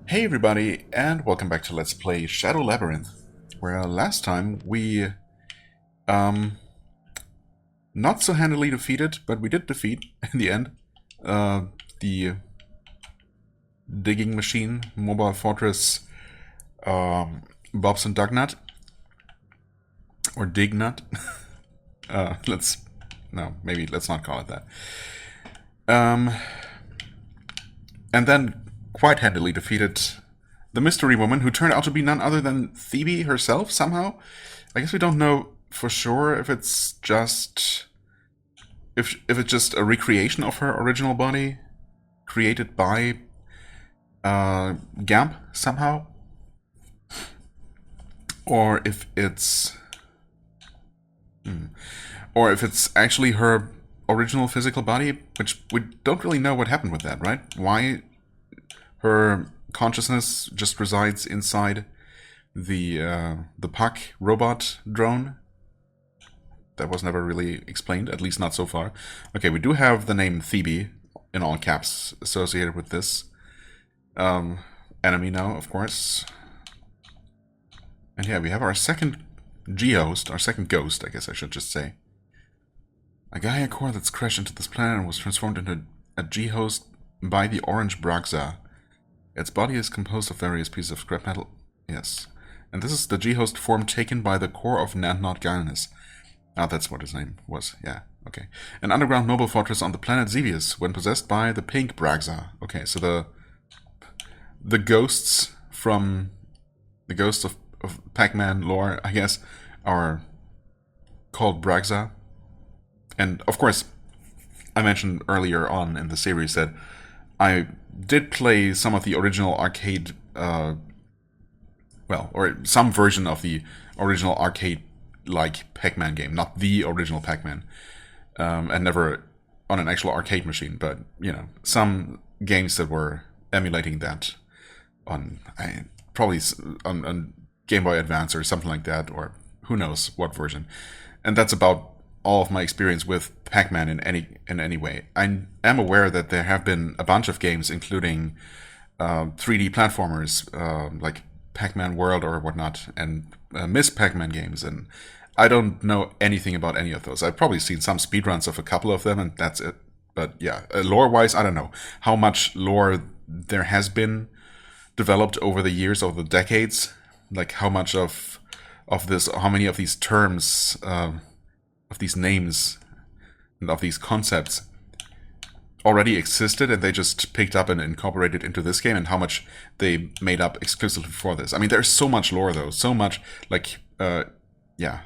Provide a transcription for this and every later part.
Hey everybody, and welcome back to Let's Play Shadow Labyrinth, where last time we, not so handily defeated, but we did defeat, in the end, the digging machine, mobile fortress, Bobson Dugnut, or Dignut. Maybe let's not call it that. And then quite handily defeated the mystery woman, who turned out to be none other than Thebe herself somehow. I guess we don't know for sure if it's just if it's just a recreation of her original body created by Gamp somehow, or if it's actually her original physical body, which we don't really know what happened with that, right? Why her consciousness just resides inside the PAC robot drone. That was never really explained, at least not so far. Okay, we do have the name Thebe in all caps associated with this enemy now, of course. And yeah, we have our second G-host, our second ghost, I guess I should just say. A Gaia core that's crashed into this planet and was transformed into a G-host by the Orange Braxa. Its body is composed of various pieces of scrap metal. Yes. And this is the G-host form taken by the core of Nantnot Galnis. Ah, that's what his name was. Yeah, okay. An underground mobile fortress on the planet Xevious, when possessed by the Pink Braxa. Okay, so the ghosts from the ghosts of PAC-MAN lore, I guess, are called Braxa. And of course, I mentioned earlier on in the series that I did play some of the original arcade, or some version of the original arcade-like Pac-Man game, not the original Pac-Man, and never on an actual arcade machine, but, you know, some games that were emulating that on, probably on Game Boy Advance or something like that, or who knows what version. And that's about all of my experience with Pac-Man in any way. I am aware that there have been a bunch of games, including 3D platformers like Pac-Man World or whatnot, and Miss Pac-Man games, and I don't know anything about any of those. I've probably seen some speedruns of a couple of them, and that's it. But yeah, lore-wise, I don't know how much lore there has been developed over the years, over the decades. Like how much of this, how many of these terms, of these names, and of these concepts already existed and they just picked up and incorporated into this game, and how much they made up exclusively for this. I mean, there's so much lore though, so much, like, yeah.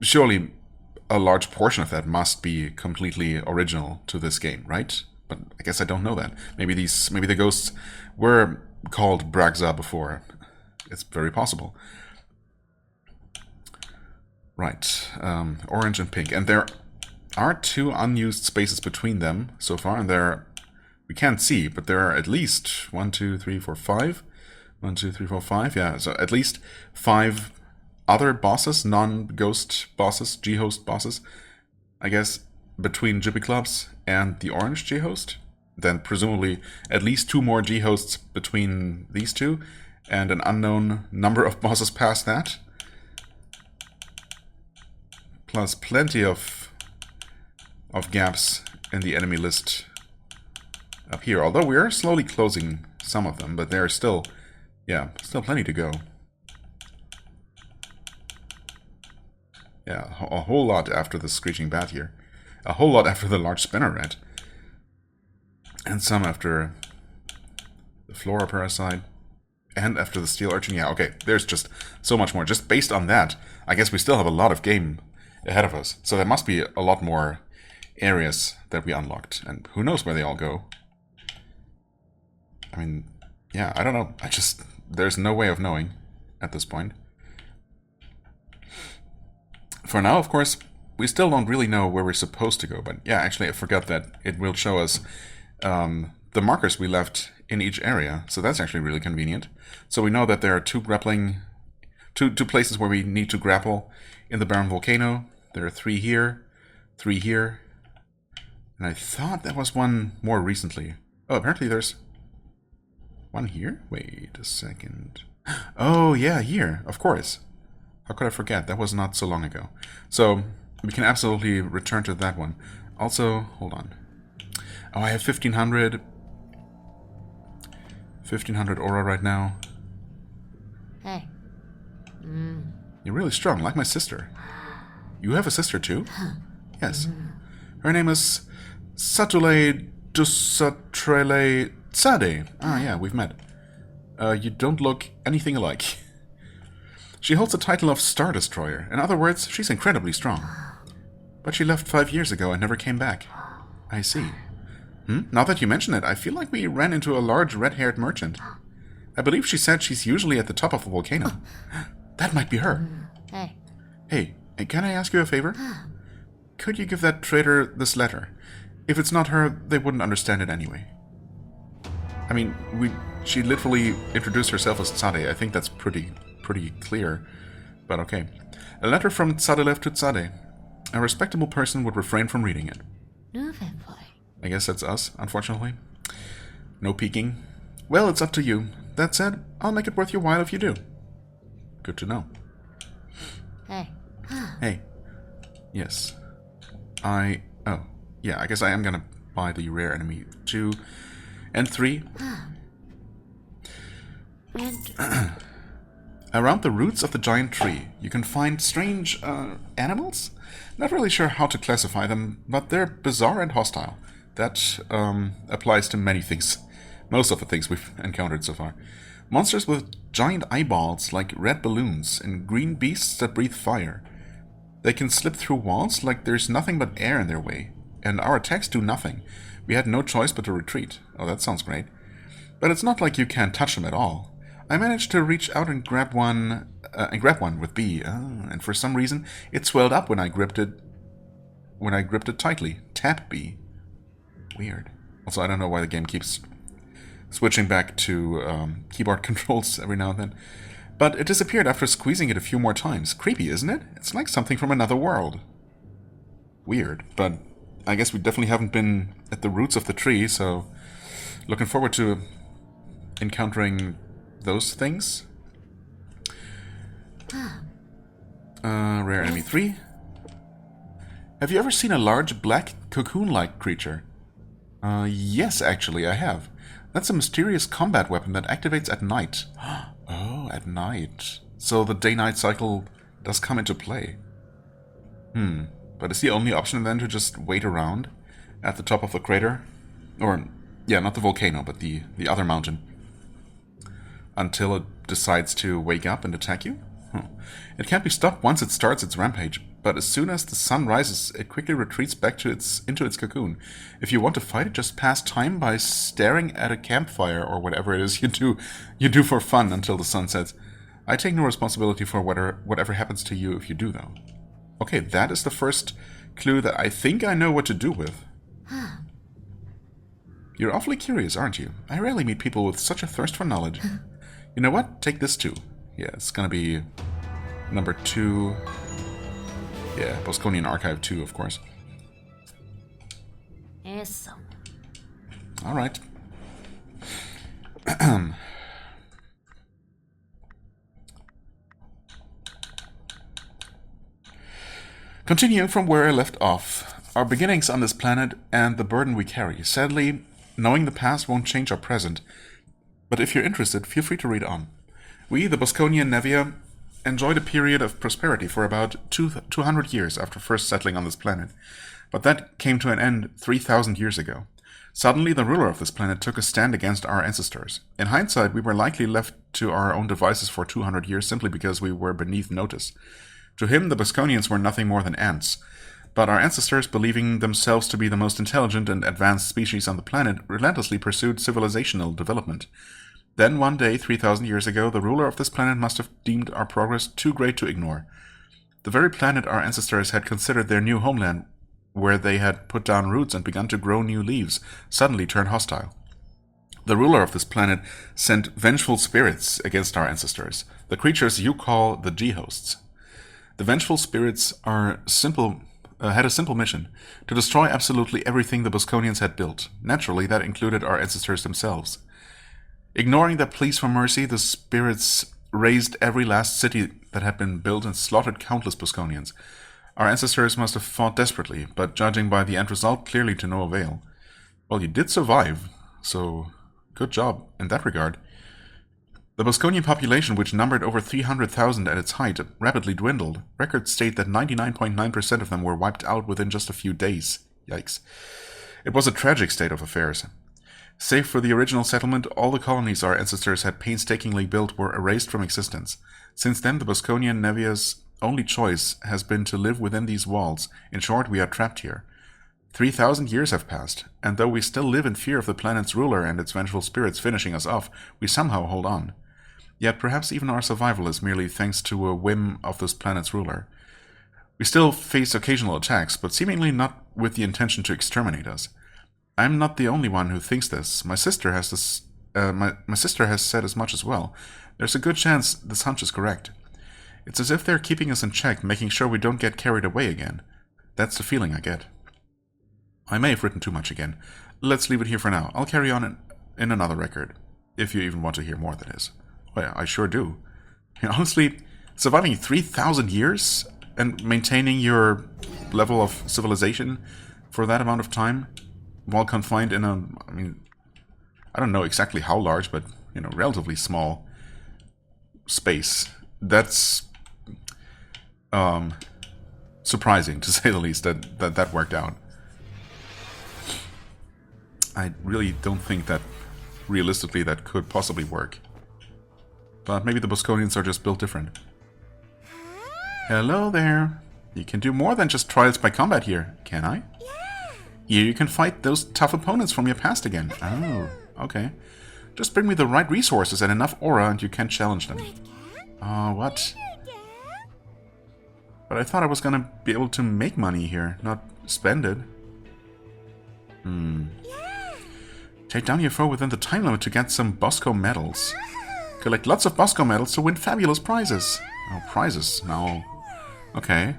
Surely a large portion of that must be completely original to this game, right? But I guess I don't know that. Maybe the ghosts were called Braxa before. It's very possible. Right, orange and pink, and there are two unused spaces between them so far, and we can't see, but there are at least 1, 2, 3, 4, 5. 1, 2, 3, 4, 5. Yeah, so at least 5 other bosses, non-ghost bosses, G-host bosses, I guess, between Jippy Clubs and the orange G-host. Then presumably at least 2 more G-hosts between these two, and an unknown number of bosses past that. Plus plenty of gaps in the enemy list up here. Although we are slowly closing some of them, but there are still, yeah, still plenty to go. Yeah, a whole lot after the Screeching Bat here. A whole lot after the Large Spinner Rat. And some after the Flora Parasite. And after the Steel Urchin. Yeah, okay, there's just so much more. Just based on that, I guess we still have a lot of game ahead of us. So there must be a lot more areas that we unlocked. And who knows where they all go. I mean, yeah, I don't know. There's no way of knowing at this point. For now, of course, we still don't really know where we're supposed to go. But yeah, actually, I forgot that it will show us the markers we left in each area. So that's actually really convenient. So we know that there are two places where we need to grapple in the Barren Volcano. There are 3 here, 3 here, and I thought there was one more recently. Oh, apparently there's one here? Wait a second. Oh, yeah, here, of course. How could I forget? That was not so long ago. So, we can absolutely return to that one. Also, hold on. Oh, I have 1500. 1500 aura right now. Hey. You're really strong, like my sister. You have a sister too? Yes. Her name is Satule Dusatrele Tsade. Ah, yeah, we've met. You don't look anything alike. She holds the title of Star Destroyer. In other words, she's incredibly strong. But she left 5 years ago and never came back. I see. Now that you mention it, I feel like we ran into a large red-haired merchant. I believe she said she's usually at the top of the volcano. That might be her. Hey. Hey, can I ask you a favor? Could you give that trader this letter? If it's not her, they wouldn't understand it anyway. I mean, she literally introduced herself as Tsade. I think that's pretty clear. But okay. A letter from Tsadelev to Tsade. A respectable person would refrain from reading it. I guess that's us, unfortunately. No peeking. Well, it's up to you. That said, I'll make it worth your while if you do. Good to know. Hey. Hey. Yes. Oh. Yeah, I guess I am gonna buy the rare enemy 2 and 3. Around the roots of the giant tree, you can find strange, animals? Not really sure how to classify them, but they're bizarre and hostile. That, applies to many things. Most of the things we've encountered so far. Monsters with giant eyeballs like red balloons, and green beasts that breathe fire. They can slip through walls like there's nothing but air in their way, and our attacks do nothing. We had no choice but to retreat. Oh, that sounds great. But it's not like you can't touch them at all. I managed to reach out and grab one with B, and for some reason it swelled up when I gripped it tightly. Tap B. Weird. Also, I don't know why the game keeps switching back to keyboard controls every now and then. But it disappeared after squeezing it a few more times. Creepy, isn't it? It's like something from another world. Weird, but I guess we definitely haven't been at the roots of the tree, so looking forward to encountering those things. Rare enemy 3. Have you ever seen a large black cocoon-like creature? Yes, actually, I have. That's a mysterious combat weapon that activates at night. Oh, at night. So the day-night cycle does come into play. But is the only option then to just wait around at the top of the crater? Or, yeah, not the volcano, but the other mountain. Until it decides to wake up and attack you? It can't be stopped once it starts its rampage, but as soon as the sun rises, it quickly retreats back to into its cocoon. If you want to fight it, just pass time by staring at a campfire or whatever it is you do for fun until the sun sets. I take no responsibility for whatever happens to you if you do, though. Okay, that is the first clue that I think I know what to do with. You're awfully curious, aren't you? I rarely meet people with such a thirst for knowledge. You know what? Take this too. Yeah, it's gonna be number 2. Yeah, Bosconian Archive 2, of course. Eso. Alright. Continuing from where I left off, our beginnings on this planet and the burden we carry. Sadly, knowing the past won't change our present, but if you're interested, feel free to read on. We, the Bosconian Nevia, enjoyed a period of prosperity for about 200 years after first settling on this planet, but that came to an end 3,000 years ago. Suddenly, the ruler of this planet took a stand against our ancestors. In hindsight, we were likely left to our own devices for 200 years simply because we were beneath notice. To him, the Bosconians were nothing more than ants, but our ancestors, believing themselves to be the most intelligent and advanced species on the planet, relentlessly pursued civilizational development. Then one day, 3,000 years ago, the ruler of this planet must have deemed our progress too great to ignore. The very planet our ancestors had considered their new homeland, where they had put down roots and begun to grow new leaves, suddenly turned hostile. The ruler of this planet sent vengeful spirits against our ancestors, the creatures you call the G-hosts. The vengeful spirits had a simple mission: to destroy absolutely everything the Bosconians had built. Naturally, that included our ancestors themselves. Ignoring the pleas for mercy, the spirits razed every last city that had been built and slaughtered countless Bosconians. Our ancestors must have fought desperately, but judging by the end result, clearly to no avail. Well, you did survive, so good job in that regard. The Bosconian population, which numbered over 300,000 at its height, rapidly dwindled. Records state that 99.9% of them were wiped out within just a few days. Yikes. It was a tragic state of affairs. Save for the original settlement, all the colonies our ancestors had painstakingly built were erased from existence. Since then, the Bosconian Nevia's only choice has been to live within these walls. In short, we are trapped here. 3,000 years have passed, and though we still live in fear of the planet's ruler and its vengeful spirits finishing us off, we somehow hold on. Yet perhaps even our survival is merely thanks to a whim of this planet's ruler. We still face occasional attacks, but seemingly not with the intention to exterminate us. I'm not the only one who thinks this. My sister has said as much as well. There's a good chance this hunch is correct. It's as if they're keeping us in check, making sure we don't get carried away again. That's the feeling I get. I may have written too much again. Let's leave it here for now. I'll carry on in another record. If you even want to hear more, that is. Well, yeah, I sure do. Honestly, surviving 3,000 years and maintaining your level of civilization for that amount of time while confined in a, I don't know exactly how large, but, relatively small space. That's surprising, to say the least, that worked out. I really don't think that, realistically, that could possibly work. But maybe the Bosconians are just built different. Hello there. You can do more than just trials by combat here, can I? Here you can fight those tough opponents from your past again. Oh, okay. Just bring me the right resources and enough aura and you can challenge them. What? But I thought I was gonna be able to make money here, not spend it. Take down your foe within the time limit to get some Bosco medals. Collect lots of Bosco medals to win fabulous prizes. Oh, prizes? No. Okay.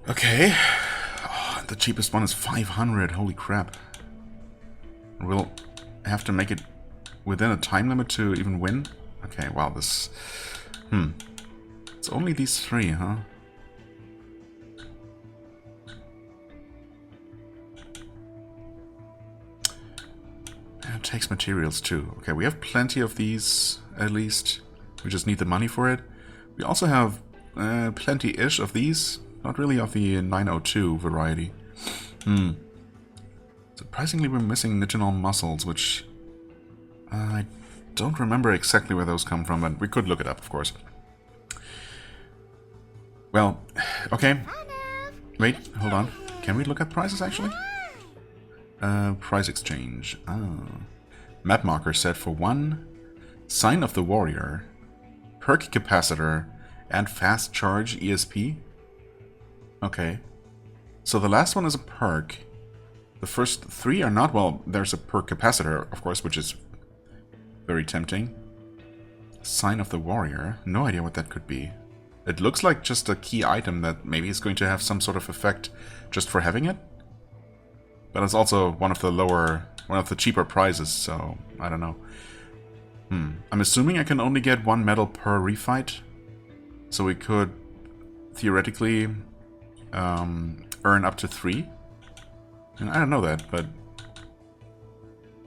Okay. Oh, the cheapest one is 500. Holy crap. We'll have to make it within a time limit to even win? Okay, wow, this... It's only these three, huh? It takes materials too. Okay, we have plenty of these, at least. We just need the money for it. We also have plenty-ish of these. Not really of the 902 variety. Surprisingly, we're missing nitinol muscles, which... I don't remember exactly where those come from, but we could look it up, of course. Well, okay. Wait, hold on. Can we look at prices, actually? Price exchange. Map marker set for 1. Sign of the Warrior. Perk capacitor. And fast charge ESP. Okay. So the last one is a perk. The first 3 are not. Well, there's a perk capacitor, of course, which is very tempting. Sign of the Warrior. No idea what that could be. It looks like just a key item that maybe is going to have some sort of effect just for having it. But it's also one of the cheaper prizes, so I don't know. I'm assuming I can only get 1 medal per refight. So we could theoretically earn up to 3. And I don't know that, but...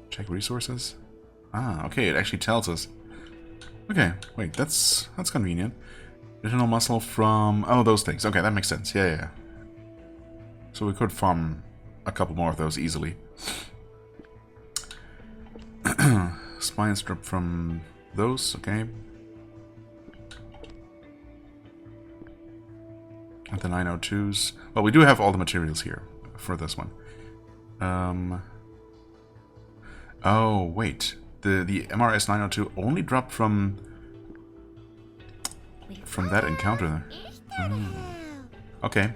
Check resources? Okay, it actually tells us. Okay, wait, that's convenient. Additional muscle from... Oh, those things. Okay, that makes sense. Yeah. So we could farm a couple more of those easily. Spine strip from those, okay. And the 902s. Well, we do have all the materials here for this one. Oh, wait. The MRS 902 only dropped from that encounter. Okay.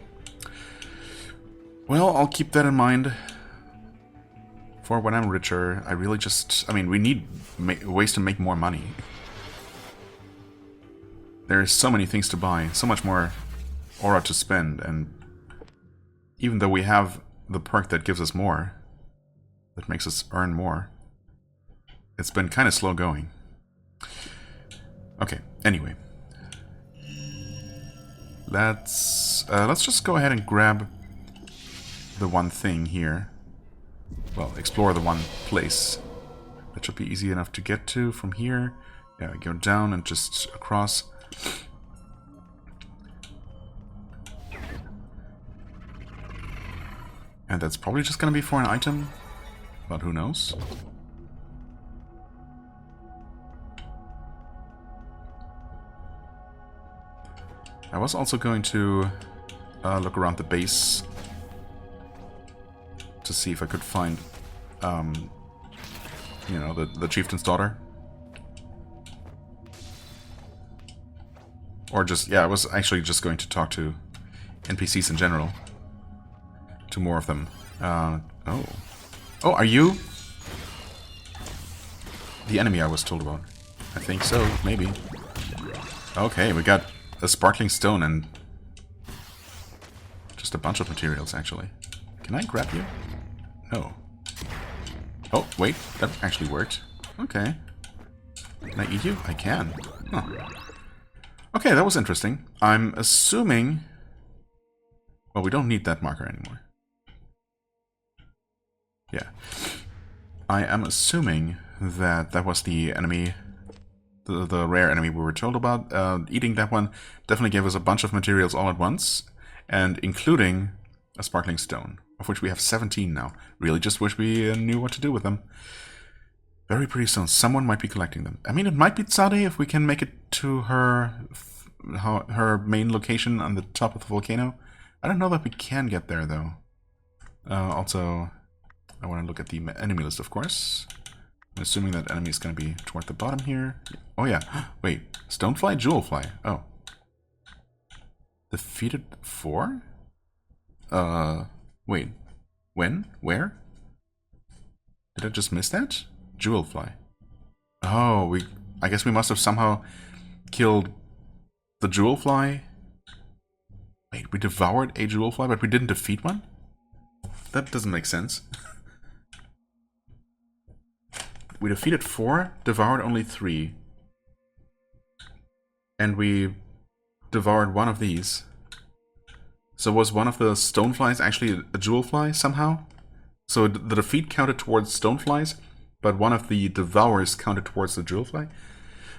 Well, I'll keep that in mind for when I'm richer. I really just... we need ways to make more money. There's so many things to buy, so much more aura to spend, and even though we have the perk that gives us more. That makes us earn more. It's been kind of slow going. Okay, anyway. Let's just go ahead and grab the one thing here. Well, explore the one place. That should be easy enough to get to from here. Yeah, we go down and just across. And that's probably just gonna be for an item, but who knows? I was also going to look around the base to see if I could find, you know, the chieftain's daughter. Or just, yeah, I was actually just going to talk to NPCs in general. To more of them. Oh. Oh, are you the enemy I was told about? I think so, maybe. Okay, we got a sparkling stone and just a bunch of materials, actually. Can I grab you? No. Oh, wait, that actually worked. Okay. Can I eat you? I can. Huh. Okay, that was interesting. I'm assuming... Well, we don't need that marker anymore. Yeah. I am assuming that that was the enemy, the rare enemy we were told about. Eating that one definitely gave us a bunch of materials all at once, and including a sparkling stone, of which we have 17 now. Really just wish we knew what to do with them. Very pretty stones. Someone might be collecting them. I mean, it might be Tsade if we can make it to her main location on the top of the volcano. I don't know that we can get there, though. Also, I want to look at the enemy list, of course. I'm assuming that enemy is going to be toward the bottom here. Oh, yeah. Wait. Stonefly? Jewelfly. Oh. Defeated 4? Wait. When? Where? Did I just miss that? Jewelfly. Oh, I guess we must have somehow killed the Jewelfly. Wait, we devoured a Jewelfly, but we didn't defeat one? That doesn't make sense. We defeated 4, devoured only 3. And we devoured one of these. So was one of the stoneflies actually a jewelfly somehow? So the defeat counted towards stoneflies, but one of the devours counted towards the jewelfly?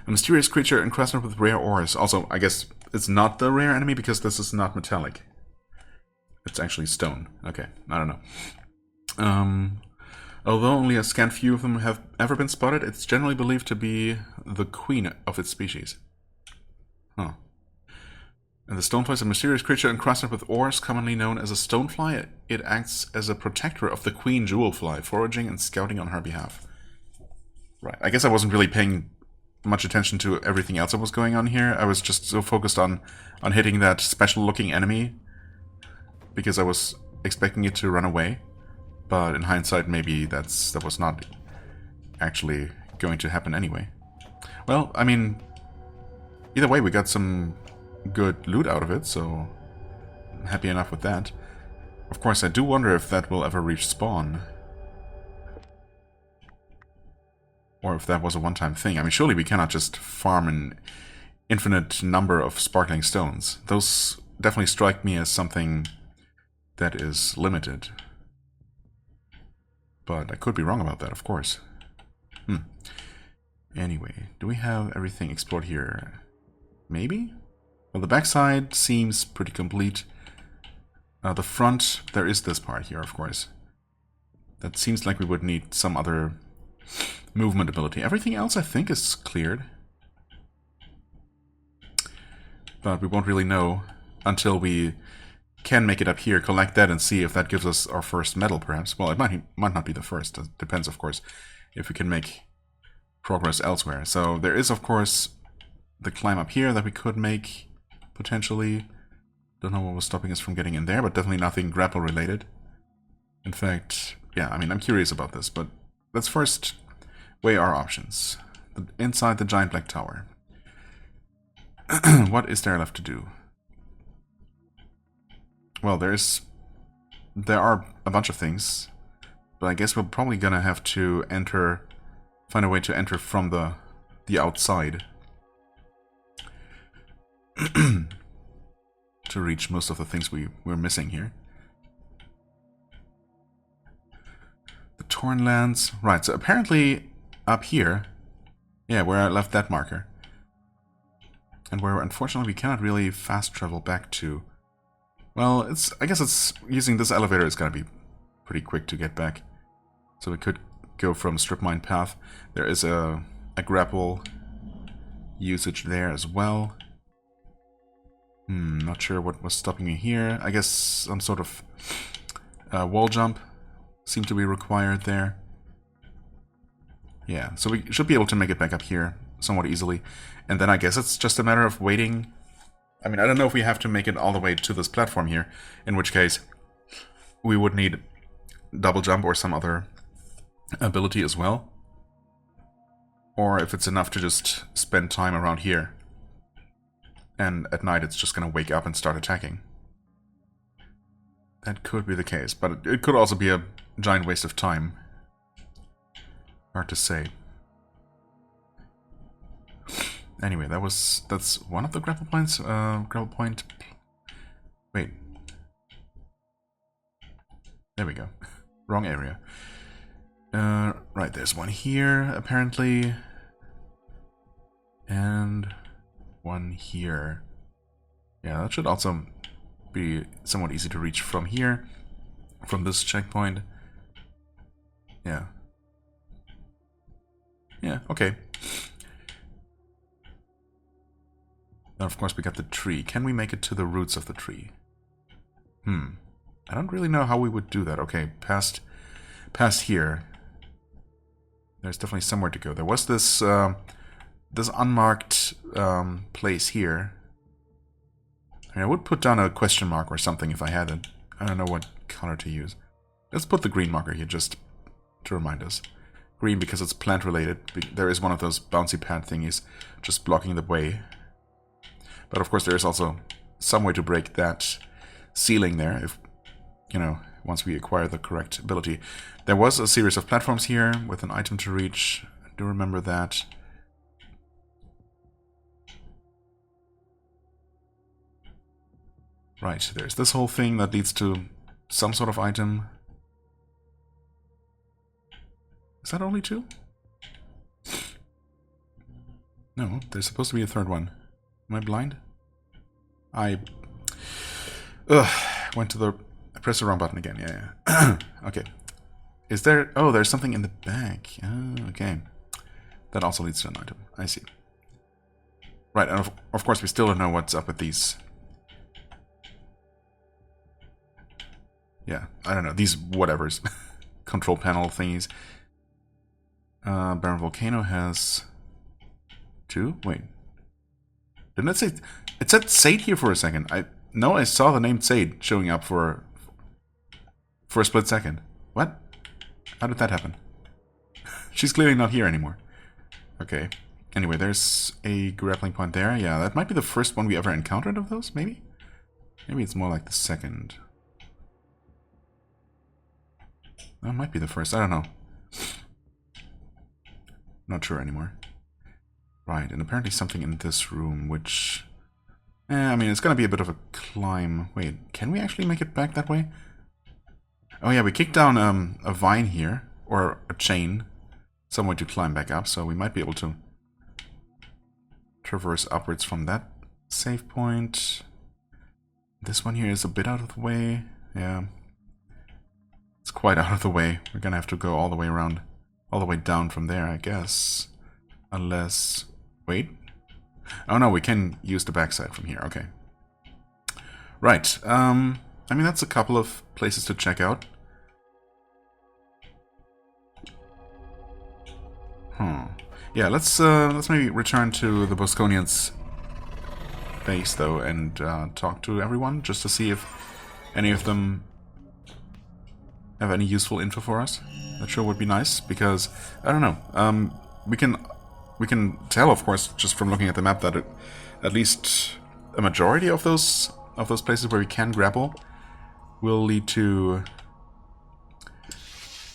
A mysterious creature encrusted with rare ores. Also, I guess it's not the rare enemy because this is not metallic. It's actually stone. Okay, I don't know. Although only a scant few of them have ever been spotted, it's generally believed to be the queen of its species. Huh. And the stonefly is a mysterious creature encrusted with ores, commonly known as a stonefly. It acts as a protector of the queen jewelfly, foraging and scouting on her behalf. Right. I guess I wasn't really paying much attention to everything else that was going on here. I was just so focused on hitting that special-looking enemy because I was expecting it to run away. But in hindsight, maybe that was not actually going to happen anyway. Well, I mean, either way, we got some good loot out of it, so I'm happy enough with that. Of course, I do wonder if that will ever reach spawn. Or if that was a one-time thing. I mean, surely we cannot just farm an infinite number of sparkling stones. Those definitely strike me as something that is limited. But I could be wrong about that, of course. Anyway, do we have everything explored here? Maybe? Well, the backside seems pretty complete. The front, there is this part here, of course. That seems like we would need some other movement ability. Everything else, I think, is cleared. But we won't really know until we can make it up here, collect that, and see if that gives us our first medal, perhaps. Well, it might not be the first. It depends, of course, if we can make progress elsewhere. So there is, of course, the climb up here that we could make, potentially. Don't know what was stopping us from getting in there, but definitely nothing grapple-related. In fact, yeah, I mean, I'm curious about this, but let's first weigh our options. Inside the giant black tower. What is there left to do? Well, there are a bunch of things. But I guess we're probably gonna have to find a way to enter from the outside. To reach most of the things we're missing here. The Torn Lands. Right, so apparently up here, yeah, where I left that marker. And where unfortunately we cannot really fast travel back to. Well, I guess it's using this elevator is gonna be pretty quick to get back. So we could go from Strip Mine Path. There is a grapple usage there as well. Not sure what was stopping me here. I guess some sort of wall jump seemed to be required there. Yeah, so we should be able to make it back up here somewhat easily. And then I guess it's just a matter of waiting. I mean, I don't know if we have to make it all the way to this platform here, in which case we would need double jump or some other ability as well. Or if it's enough to just spend time around here. And at night it's just going to wake up and start attacking. That could be the case, but it could also be a giant waste of time. Hard to say. Anyway, that's one of the grapple points. Grapple point. Wait. There we go. Wrong area. Right, there's one here, apparently. And one here. Yeah, that should also be somewhat easy to reach from here. From this checkpoint. Yeah. Yeah, okay. Then of course we got the tree. Can we make it to the roots of the tree? I don't really know how we would do that. Okay, past here. There's definitely somewhere to go. There was this this unmarked place here. I would put down a question mark or something if I had it. I don't know what color to use. Let's put the green marker here just to remind us. Green because it's plant related. There is one of those bouncy pad thingies just blocking the way. But of course there is also some way to break that ceiling there if, you know, once we acquire the correct ability. There was a series of platforms here with an item to reach. I do remember that. Right, there's this whole thing that leads to some sort of item. Is that only two? No, there's supposed to be a third one. Am I blind? I pressed the wrong button again. Yeah. Okay. Is there... Oh, there's something in the back. Oh, okay. That also leads to an item. I see. Right, and of course we still don't know what's up with these. Yeah, I don't know. These whatevers. Control panel thingies. Barren Volcano has... two? Wait. Didn't it say... It said Sade here for a second. I saw the name Sade showing up for a split second. What? How did that happen? She's clearly not here anymore. Okay. Anyway, there's a grappling point there. Yeah, that might be the first one we ever encountered of those, maybe? Maybe it's more like the second. That might be the first. I don't know. Not sure anymore. Right, and apparently something in this room, which... I mean, it's gonna be a bit of a climb. Wait, can we actually make it back that way? Oh yeah, we kicked down a vine here, or a chain, some way to climb back up, so we might be able to traverse upwards from that save point. This one here is a bit out of the way. Yeah. It's quite out of the way. We're gonna have to go all the way around, all the way down from there, I guess. Unless... Wait. Oh no, we can use the backside from here. Okay. Right. I mean, that's a couple of places to check out. Yeah, let's maybe return to the Bosconians' base though and talk to everyone just to see if any of them have any useful info for us. That sure would be nice because I don't know. We can tell, of course, just from looking at the map that at least a majority of those places where we can grapple will lead to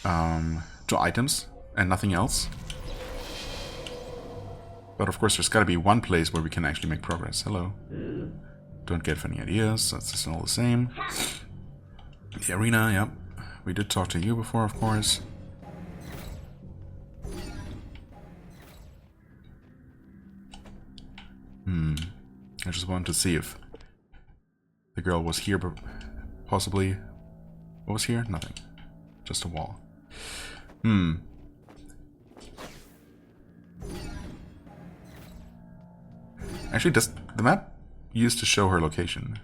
to items and nothing else. But of course, there's got to be one place where we can actually make progress. Hello. Don't get any ideas. That's just all the same. The arena, yep. We did talk to you before, of course. I just wanted to see if the girl was here, but possibly... What was here? Nothing. Just a wall. Actually, does the map used to show her location?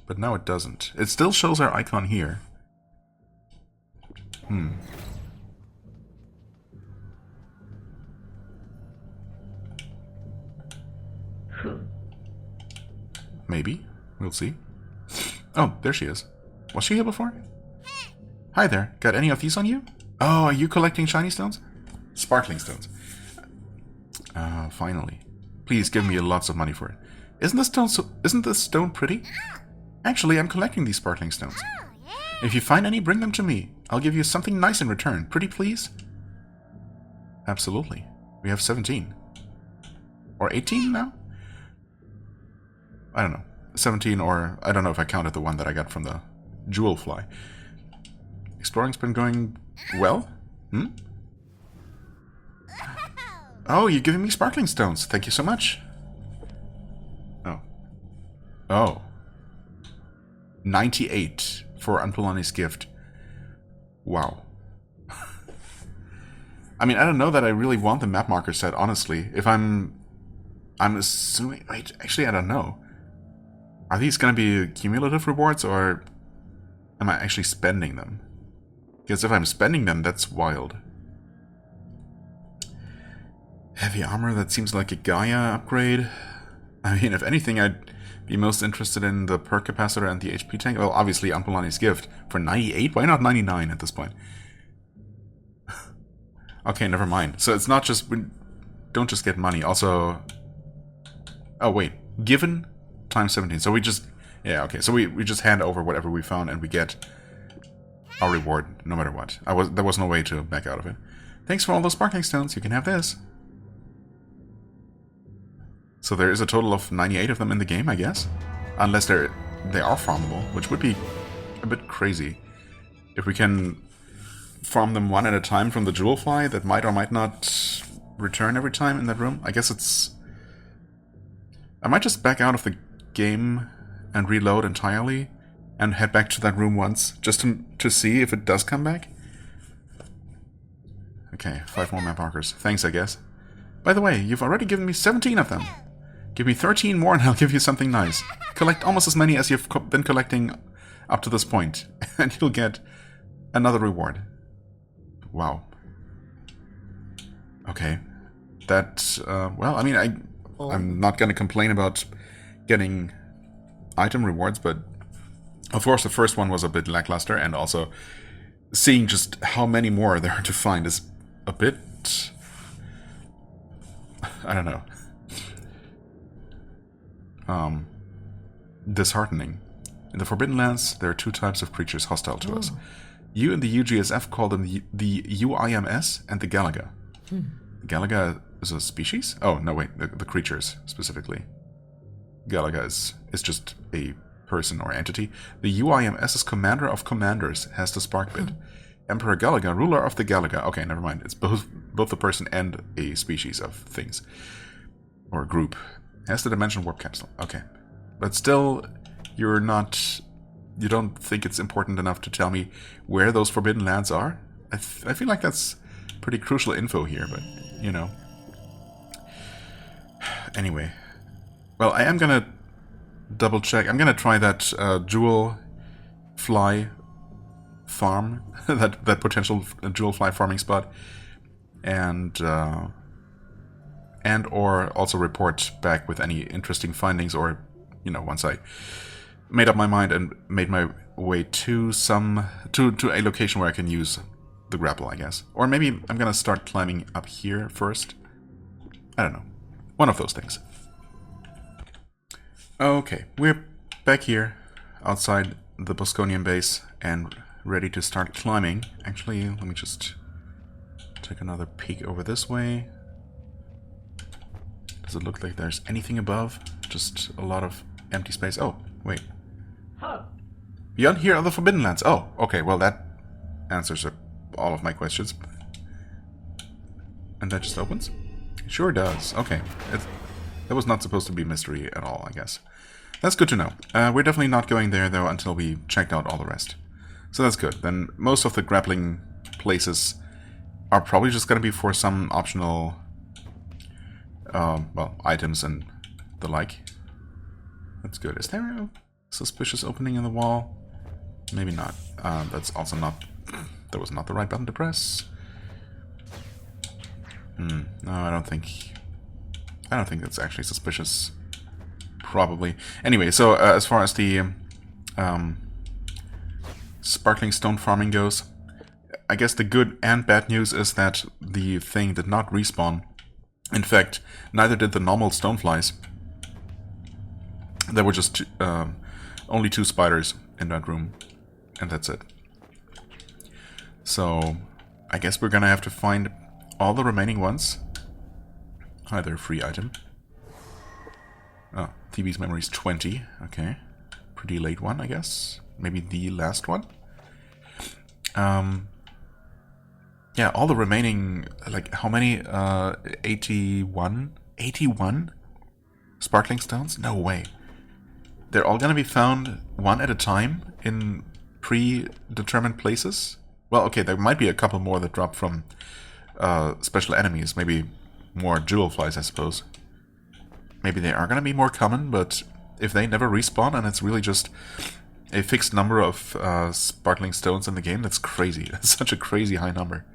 But now it doesn't. It still shows her icon here. Maybe. We'll see. Oh, there she is. Was she here before? Hi there. Got any of these on you? Oh, are you collecting shiny stones? Sparkling stones. Finally. Please give me lots of money for it. Isn't this stone pretty? Actually, I'm collecting these sparkling stones. If you find any, bring them to me. I'll give you something nice in return. Pretty please? Absolutely. We have 17. Or 18 now? I don't know. 17, or I don't know if I counted the one that I got from the jewel fly. Exploring's been going well? Oh, you're giving me sparkling stones. Thank you so much. Oh. 98 for Anpolani's gift. Wow. I mean, I don't know that I really want the map marker set, honestly. If I'm assuming... Wait, actually, I don't know. Are these going to be cumulative rewards, or am I actually spending them? Because if I'm spending them, that's wild. Heavy armor, that seems like a Gaia upgrade. I mean, if anything, I'd be most interested in the perk capacitor and the HP tank. Well, obviously, Anpolani's gift. For 98? Why not 99 at this point? Okay, never mind. So it's not just... We don't just get money. Also... Oh, wait. Given... times 17. So we just... Yeah, okay. So we just hand over whatever we found and we get our reward no matter what. There was no way to back out of it. Thanks for all those sparkling stones. You can have this. So there is a total of 98 of them in the game, I guess? Unless they are farmable, which would be a bit crazy. If we can farm them one at a time from the jewel fly, that might or might not return every time in that room. I guess it's... I might just back out of the game and reload entirely and head back to that room once, just to see if it does come back. Okay, 5 more map markers. Thanks, I guess. By the way, you've already given me 17 of them. Give me 13 more and I'll give you something nice. Collect almost as many as you've been collecting up to this point, and you'll get another reward. Wow. Okay. That, well, I mean, I'm not going to complain about getting item rewards, but of course the first one was a bit lackluster, and also seeing just how many more there are to find is a bit... I don't know. Disheartening. In the Forbidden Lands, there are 2 types of creatures hostile to us. You and the UGSF call them the UIMS and the Galaga. Galaga is a species? Oh, no, wait, the creatures, specifically. Galaga is just a person or entity. The UIMS is Commander of Commanders, has the spark bit. Emperor Galaga, ruler of the Galaga. Okay, never mind. It's both a person and a species of things. Or group. Has the Dimension Warp Capsule. Okay. But still, you don't think it's important enough to tell me where those Forbidden Lands are? I feel like that's pretty crucial info here, but, you know. Anyway. Well, I am gonna double check. I'm gonna try that jewel fly farm, that potential jewel fly farming spot, and or also report back with any interesting findings, or, you know, once I made up my mind and made my way to a location where I can use the grapple, I guess. Or maybe I'm gonna start climbing up here first. I don't know. One of those things. Okay, we're back here outside the Bosconian base and ready to start climbing. Actually, let me just take another peek over this way. Does it look like there's anything above? Just a lot of empty space. Oh, wait. Beyond here are the Forbidden Lands. Oh, okay, well that answers all of my questions. And that just opens? It sure does. Okay. That was not supposed to be a mystery at all, I guess. That's good to know. We're definitely not going there, though, until we checked out all the rest. So that's good. Then most of the grappling places are probably just going to be for some optional, well, items and the like. That's good. Is there a suspicious opening in the wall? Maybe not. That's also not... That was not the right button to press. No, I don't think that's actually suspicious. Probably. Anyway, so as far as the sparkling stone farming goes, I guess the good and bad news is that the thing did not respawn. In fact, neither did the normal stoneflies. There were just only 2 spiders in that room, and that's it. So, I guess we're gonna have to find all the remaining ones. Either a free item. Oh, TB's memory is 20. Okay. Pretty late one, I guess. Maybe the last one. Yeah, all the remaining, like, how many? 81? 81? Sparkling stones? No way. They're all gonna be found one at a time in predetermined places? Well, okay, there might be a couple more that drop from special enemies. Maybe more jewel flies, I suppose. Maybe they are gonna be more common, but if they never respawn and it's really just a fixed number of sparkling stones in the game, that's crazy. That's such a crazy high number.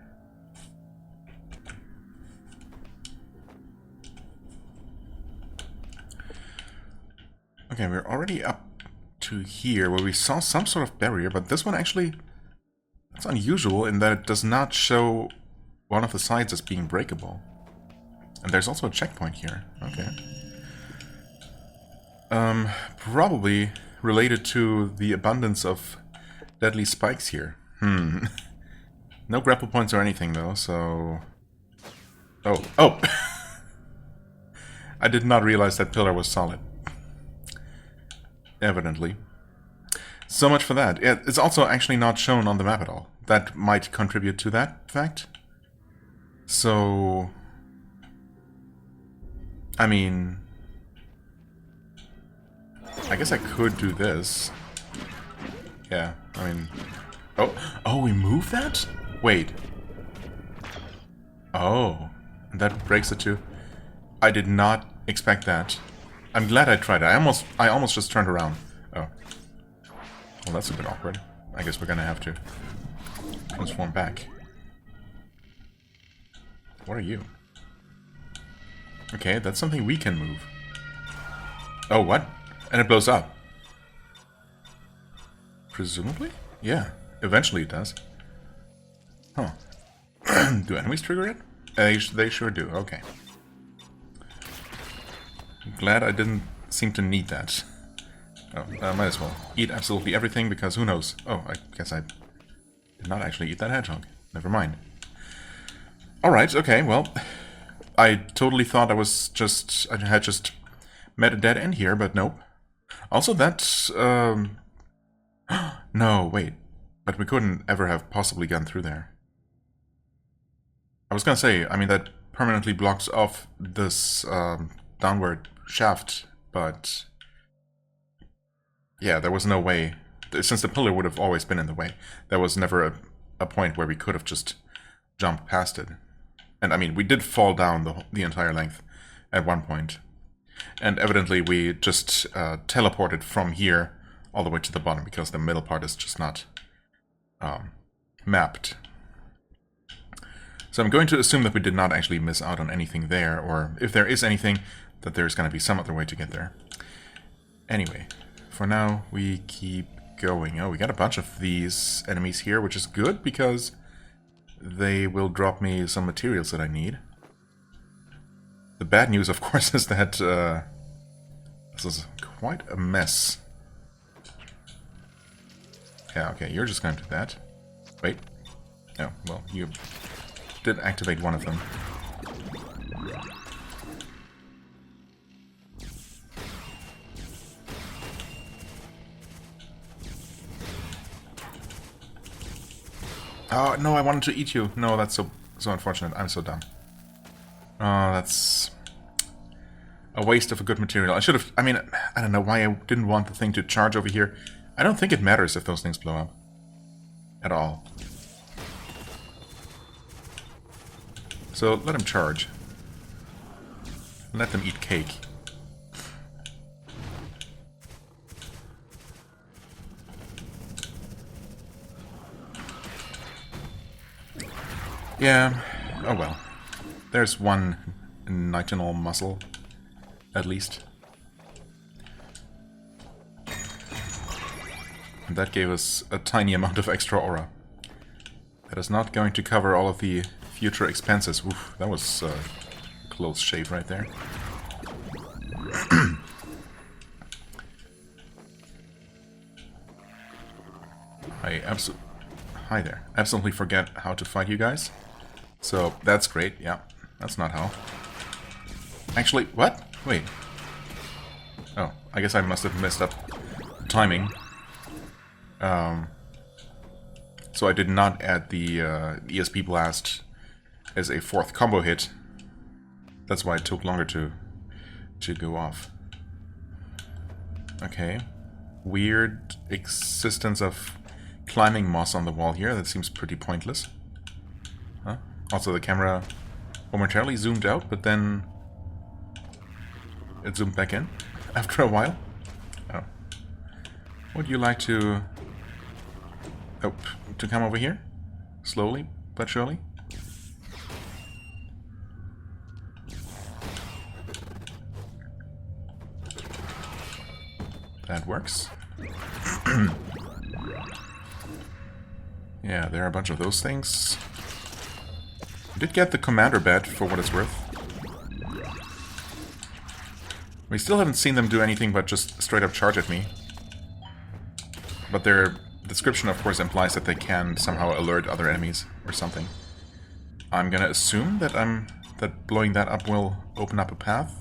Okay, we're already up to here where we saw some sort of barrier, but this one actually, that's unusual in that it does not show one of the sides as being breakable. And there's also a checkpoint here. Okay. Probably related to the abundance of deadly spikes here. No grapple points or anything though, so... Oh! I did not realize that pillar was solid. Evidently. So much for that. It's also actually not shown on the map at all. That might contribute to that fact. So... I mean... I guess I could do this. Yeah, I mean... Oh, we moved that? Wait. Oh, that breaks it too. I did not expect that. I'm glad I tried it. I almost just turned around. Oh. Well, that's a bit awkward. I guess we're gonna have to transform back. What are you? Okay, that's something we can move. Oh, what? And it blows up. Presumably? Yeah, eventually it does. Huh. Do enemies trigger it? They sure do, okay. Glad I didn't seem to need that. Oh, might as well eat absolutely everything, because who knows? Oh, I guess I did not actually eat that hedgehog. Never mind. Alright, okay, well... I totally thought I had just met a dead end here, but nope. Also, that's... No, wait. But we couldn't ever have possibly gone through there. I was gonna say, I mean, that permanently blocks off this downward shaft, but... Yeah, there was no way. Since the pillar would have always been in the way, there was never a point where we could have just jumped past it. And I mean, we did fall down the entire length at one point. And evidently we just teleported from here all the way to the bottom, because the middle part is just not mapped. So I'm going to assume that we did not actually miss out on anything there, or if there is anything, that there's going to be some other way to get there. Anyway, for now, we keep going. Oh, we got a bunch of these enemies here, which is good, because they will drop me some materials that I need. The bad news, of course, is that this is quite a mess. Yeah, okay, you're just going to do that. Wait. Oh, well, you did activate one of them. Oh, no, I wanted to eat you. No, that's so unfortunate. I'm so dumb. Oh, that's a waste of a good material. I should have... I mean, I don't know why I didn't want the thing to charge over here. I don't think it matters if those things blow up. At all. So, let them charge. Let them eat cake. Yeah, oh well. There's one nitinol muscle, at least. And that gave us a tiny amount of extra aura. That is not going to cover all of the future expenses. Oof, that was a close shave right there. Hi there. Absolutely forget how to fight you guys. So, that's great. Yeah, that's not how. Actually, what? Wait. Oh, I guess I must have messed up timing. So I did not add the ESP Blast as a fourth combo hit. That's why it took longer to go off. Okay. Weird existence of climbing moss on the wall here. That seems pretty pointless. Huh? Also, the camera momentarily zoomed out, but then it zoomed back in after a while. Oh. Would you like to... Oh, to come over here? Slowly, but surely? That works. Yeah, there are a bunch of those things. I did get the commander badge for what it's worth. We still haven't seen them do anything but just straight up charge at me. But their description, of course, implies that they can somehow alert other enemies or something. I'm gonna assume that that blowing that up will open up a path.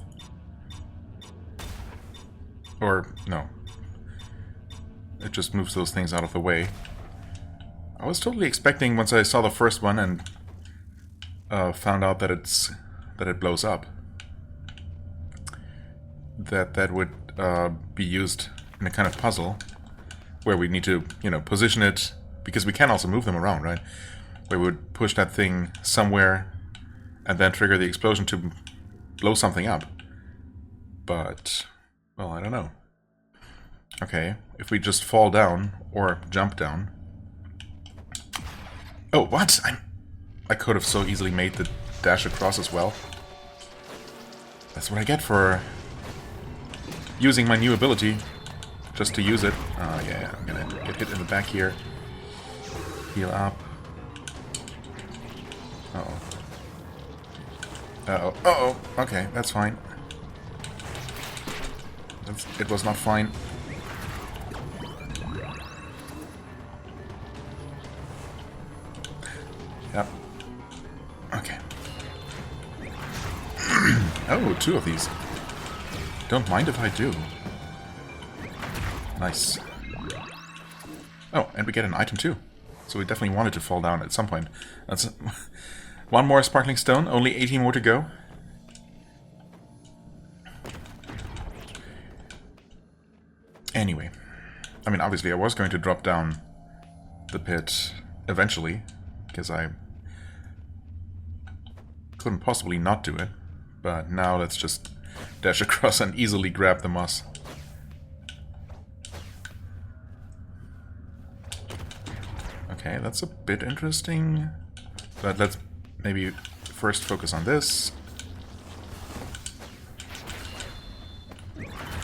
Or, no. It just moves those things out of the way. I was totally expecting, once I saw the first one and found out that it blows up, that would be used in a kind of puzzle where we need to, you know, position it, because we can also move them around, right? Where we would push that thing somewhere and then trigger the explosion to blow something up. But, well, I don't know. Okay, if we just fall down or jump down. Oh, what? I could have so easily made the dash across as well. That's what I get for using my new ability just to use it. Oh yeah, I'm gonna get hit in the back here. Heal up. Uh-oh. Uh-oh. Uh-oh. Okay, that's fine. It was not fine. Yep. Okay. Oh, two of these. Don't mind if I do. Nice. Oh, and we get an item too. So we definitely wanted to fall down at some point. That's one more sparkling stone, only 18 more to go. Anyway. I mean, obviously I was going to drop down the pit eventually, because I couldn't possibly not do it. But now let's just dash across and easily grab the moss. Okay, that's a bit interesting. But let's maybe first focus on this.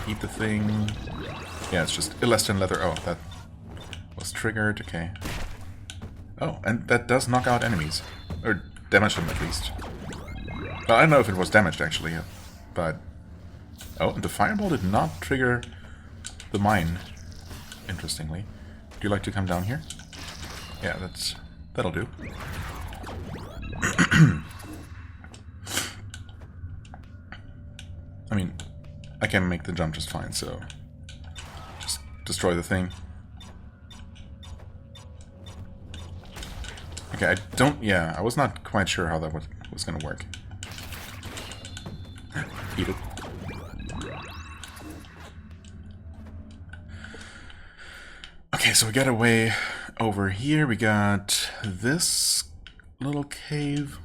Eat the thing. Yeah, it's just Elastin leather. Oh, that was triggered. Okay. Oh, and that does knock out enemies. Or damage them, at least. Well, I don't know if it was damaged, actually. But... Oh, and the fireball did not trigger the mine. Interestingly. you like to come down here? Yeah, that'll do. I mean, I can make the jump just fine, so just destroy the thing. Okay, I was not quite sure how that was gonna work. Eat it. Okay, so we got a way over here. We got this little cave.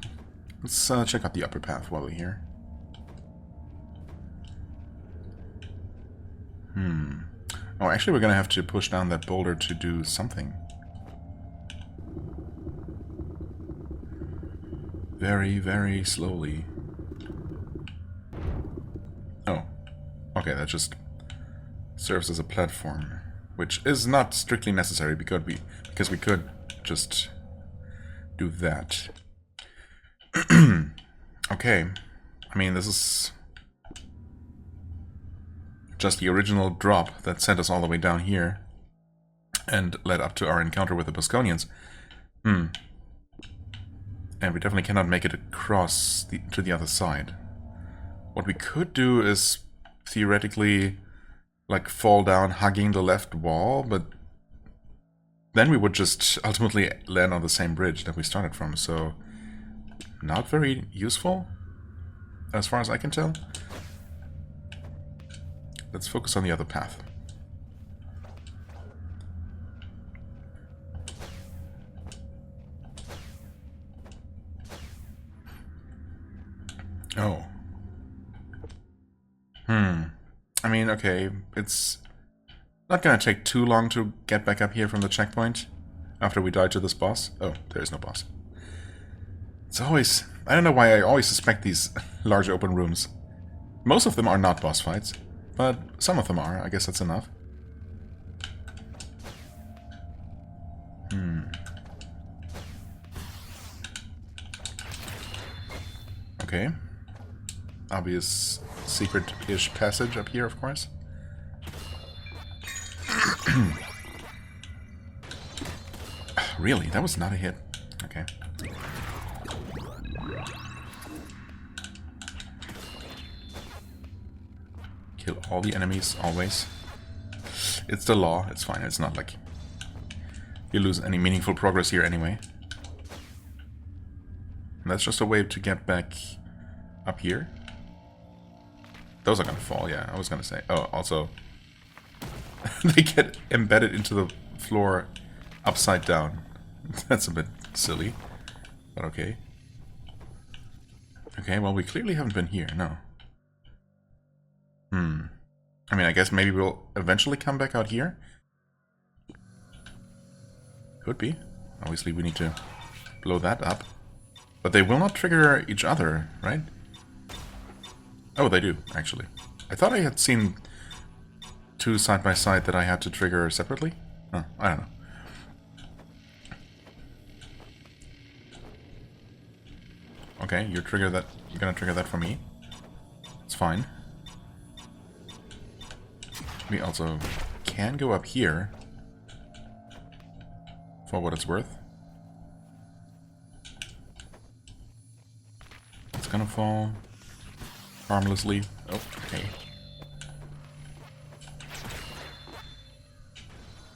Let's check out the upper path while we're here. Oh, actually we're gonna have to push down that boulder to do something. Very, very slowly. Oh. Okay, that just serves as a platform. Which is not strictly necessary because we could just do that. Okay. I mean, this is just the original drop that sent us all the way down here and led up to our encounter with the Bosconians. And we definitely cannot make it across to the other side. What we could do is theoretically like fall down hugging the left wall, but then we would just ultimately land on the same bridge that we started from, so not very useful as far as I can tell. Let's focus on the other path. Oh. I mean, okay, it's not gonna take too long to get back up here from the checkpoint after we die to this boss. Oh, there is no boss. It's always... I don't know why I always suspect these large open rooms. Most of them are not boss fights, but some of them are. I guess that's enough. Okay. Obvious secret-ish passage up here, of course. Really? That was not a hit. Okay. Kill all the enemies, always. It's the law. It's fine. It's not like you lose any meaningful progress here anyway. And that's just a way to get back up here. Those are gonna fall, yeah, I was gonna say. Oh, also, they get embedded into the floor upside down. That's a bit silly, but okay. Okay, well, we clearly haven't been here, no. I mean, I guess maybe we'll eventually come back out here. Could be. Obviously, we need to blow that up. But they will not trigger each other, right? Oh, they do, actually. I thought I had seen two side by side that I had to trigger separately. Oh, I don't know. Okay, you're gonna trigger that for me. It's fine. We also can go up here for what it's worth. It's gonna fall harmlessly. Oh, okay.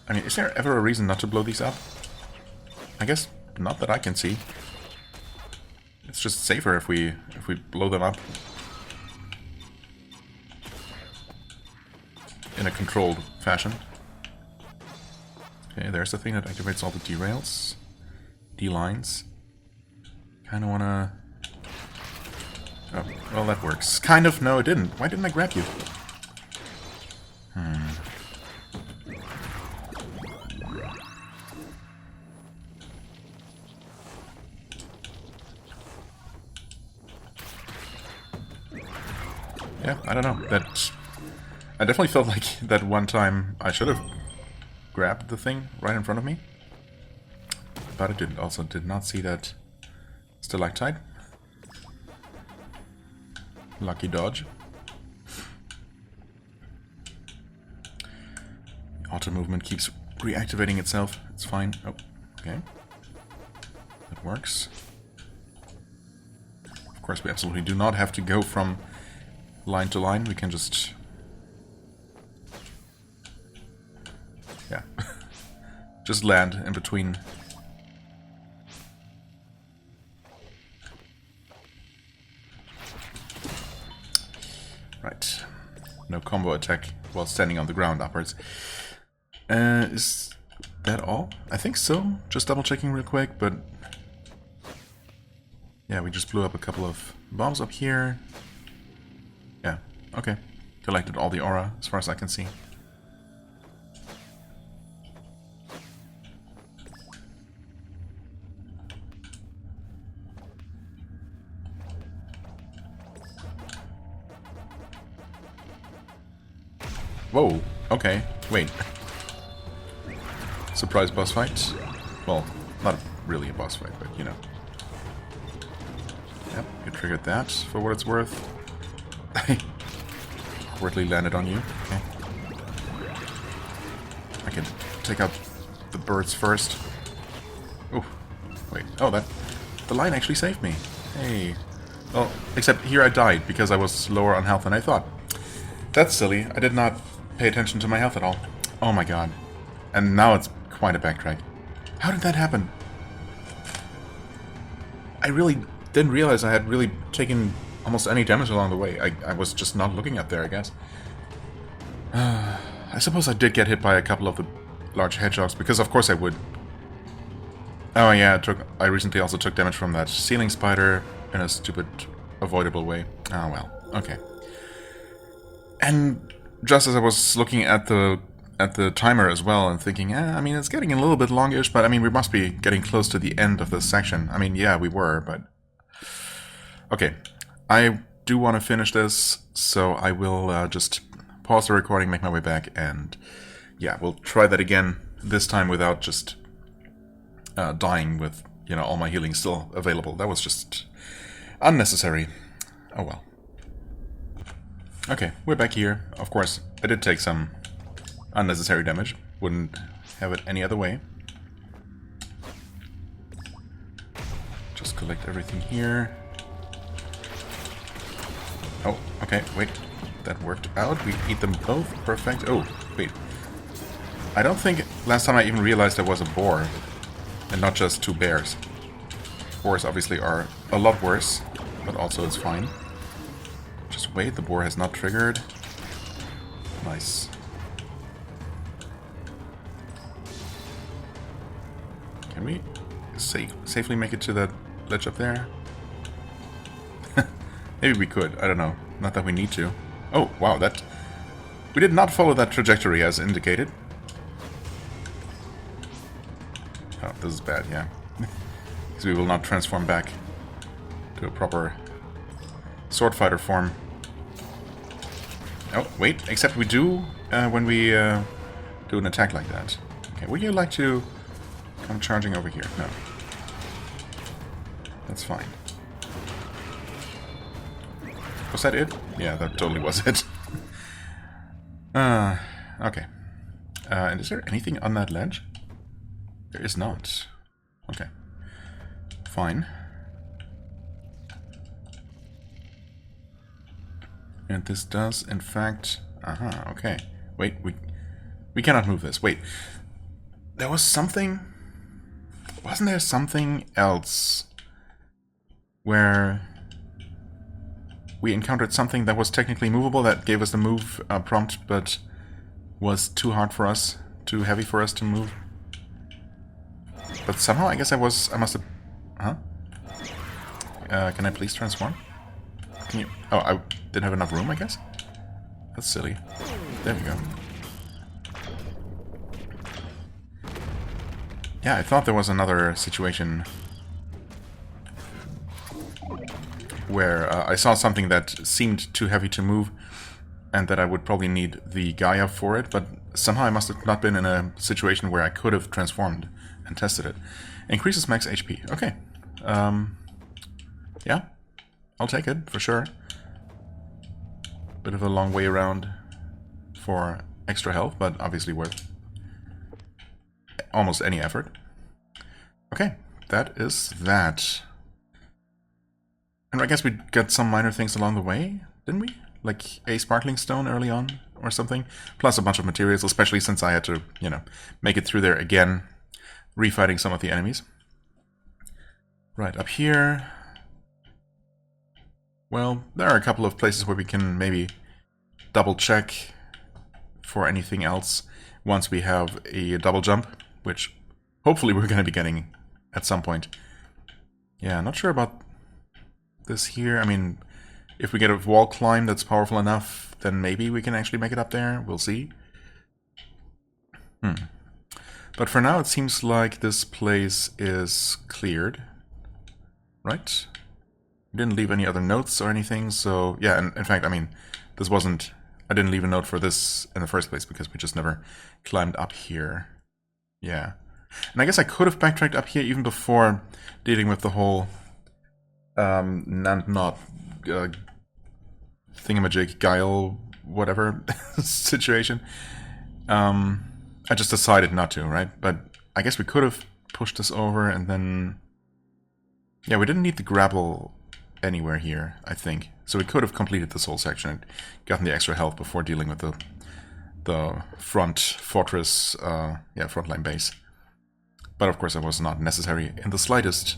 I mean, is there ever a reason not to blow these up? I guess not that I can see. It's just safer if we blow them up in a controlled fashion. Okay, there's the thing that activates all the derails. D-lines. Kinda wanna... Oh, well, that works. Kind of. No, it didn't. Why didn't I grab you? Yeah, I don't know. I definitely felt like that one time I should have grabbed the thing right in front of me. But I didn't. Also did not see that stalactite. Lucky dodge. Auto movement keeps reactivating itself. It's fine. Oh, okay. That works. Of course, we absolutely do not have to go from line to line. We can just... yeah. Just land in between. Right. No combo attack while standing on the ground upwards. Is that all? I think so. Just double checking real quick, but... yeah, we just blew up a couple of bombs up here. Yeah, okay. Collected all the aura, as far as I can see. Whoa, okay, wait. Surprise boss fight? Well, not really a boss fight, but you know. Yep, you triggered that for what it's worth. Awkwardly landed on you. Okay. I can take out the birds first. Oh, wait. Oh, the line actually saved me. Hey. Well, except here I died because I was lower on health than I thought. That's silly. I did not pay attention to my health at all. Oh my god. And now it's quite a backtrack. How did that happen? I really didn't realize I had really taken almost any damage along the way. I was just not looking up there, I guess. I suppose I did get hit by a couple of the large hedgehogs, because of course I would. Oh yeah, I recently also took damage from that ceiling spider in a stupid, avoidable way. Oh well, okay. And just as I was looking at the timer as well and thinking, I mean, it's getting a little bit longish, but I mean, we must be getting close to the end of this section. I mean, yeah, we were, but... okay, I do want to finish this, so I will just pause the recording, make my way back, and yeah, we'll try that again, this time without just dying with, you know, all my healing still available. That was just unnecessary. Oh well. Okay, we're back here. Of course, I did take some unnecessary damage. Wouldn't have it any other way. Just collect everything here. Oh, okay, wait. That worked out. We eat them both. Perfect. Oh, wait. I don't think last time I even realized there was a boar. And not just two bears. Boars obviously are a lot worse, but also it's fine. Just wait, the boar has not triggered. Nice. Can we safely make it to that ledge up there? Maybe we could, I don't know. Not that we need to. Oh, wow, that... we did not follow that trajectory as indicated. Oh, this is bad, yeah. Because we will not transform back to a proper sword fighter form. Oh, wait, except we do when we do an attack like that. Okay, would you like to come charging over here? No. That's fine. Was that it? Yeah, that totally was it. Okay. And is there anything on that ledge? There is not. Okay. Fine. And this does, in fact... aha, okay. Wait, we cannot move this. Wait. There was something... wasn't there something else where we encountered something that was technically movable that gave us the move prompt, but was too hard for us, too heavy for us to move? But somehow I guess I must have... huh? Can I please transform? Can you... oh, I didn't have enough room, I guess? That's silly. There we go. Yeah, I thought there was another situation where I saw something that seemed too heavy to move and that I would probably need the Gaia for it, but somehow I must have not been in a situation where I could have transformed and tested it. Increases max HP. Okay. Yeah, I'll take it, for sure. Bit of a long way around for extra health, but obviously worth. almost any effort. Okay, that is that. And I guess we got some minor things along the way, didn't we? Like a sparkling stone early on or something. Plus a bunch of materials, especially since I had to, you know, make it through there again, refighting some of the enemies. Right, up here. Well, there are a couple of places where we can maybe double check for anything else once we have a double jump, which hopefully we're going to be getting at some point. Yeah, not sure about this here. I mean, if we get a wall climb that's powerful enough, then maybe we can actually make it up there. We'll see. But for now, it seems like this place is cleared. Right? We didn't leave any other notes or anything, so... Yeah, and in fact, I mean, this wasn't... I didn't leave a note for this in the first place, because we just never climbed up here. Yeah. And I guess I could have backtracked up here even before dealing with the whole... thingamajig, guile, whatever situation. I just decided not to, right? But I guess we could have pushed this over and then... Yeah, we didn't need the grapple anywhere here, I think. So we could have completed this whole section and gotten the extra health before dealing with the front fortress, frontline base. But of course that was not necessary in the slightest.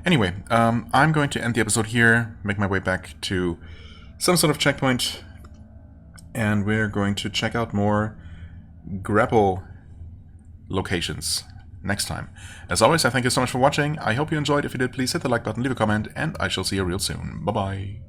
Anyway, I'm going to end the episode here, make my way back to some sort of checkpoint, and we're going to check out more grapple locations next time. As always, I thank you so much for watching. I hope you enjoyed. If you did, please hit the like button, leave a comment, and I shall see you real soon. Bye-bye.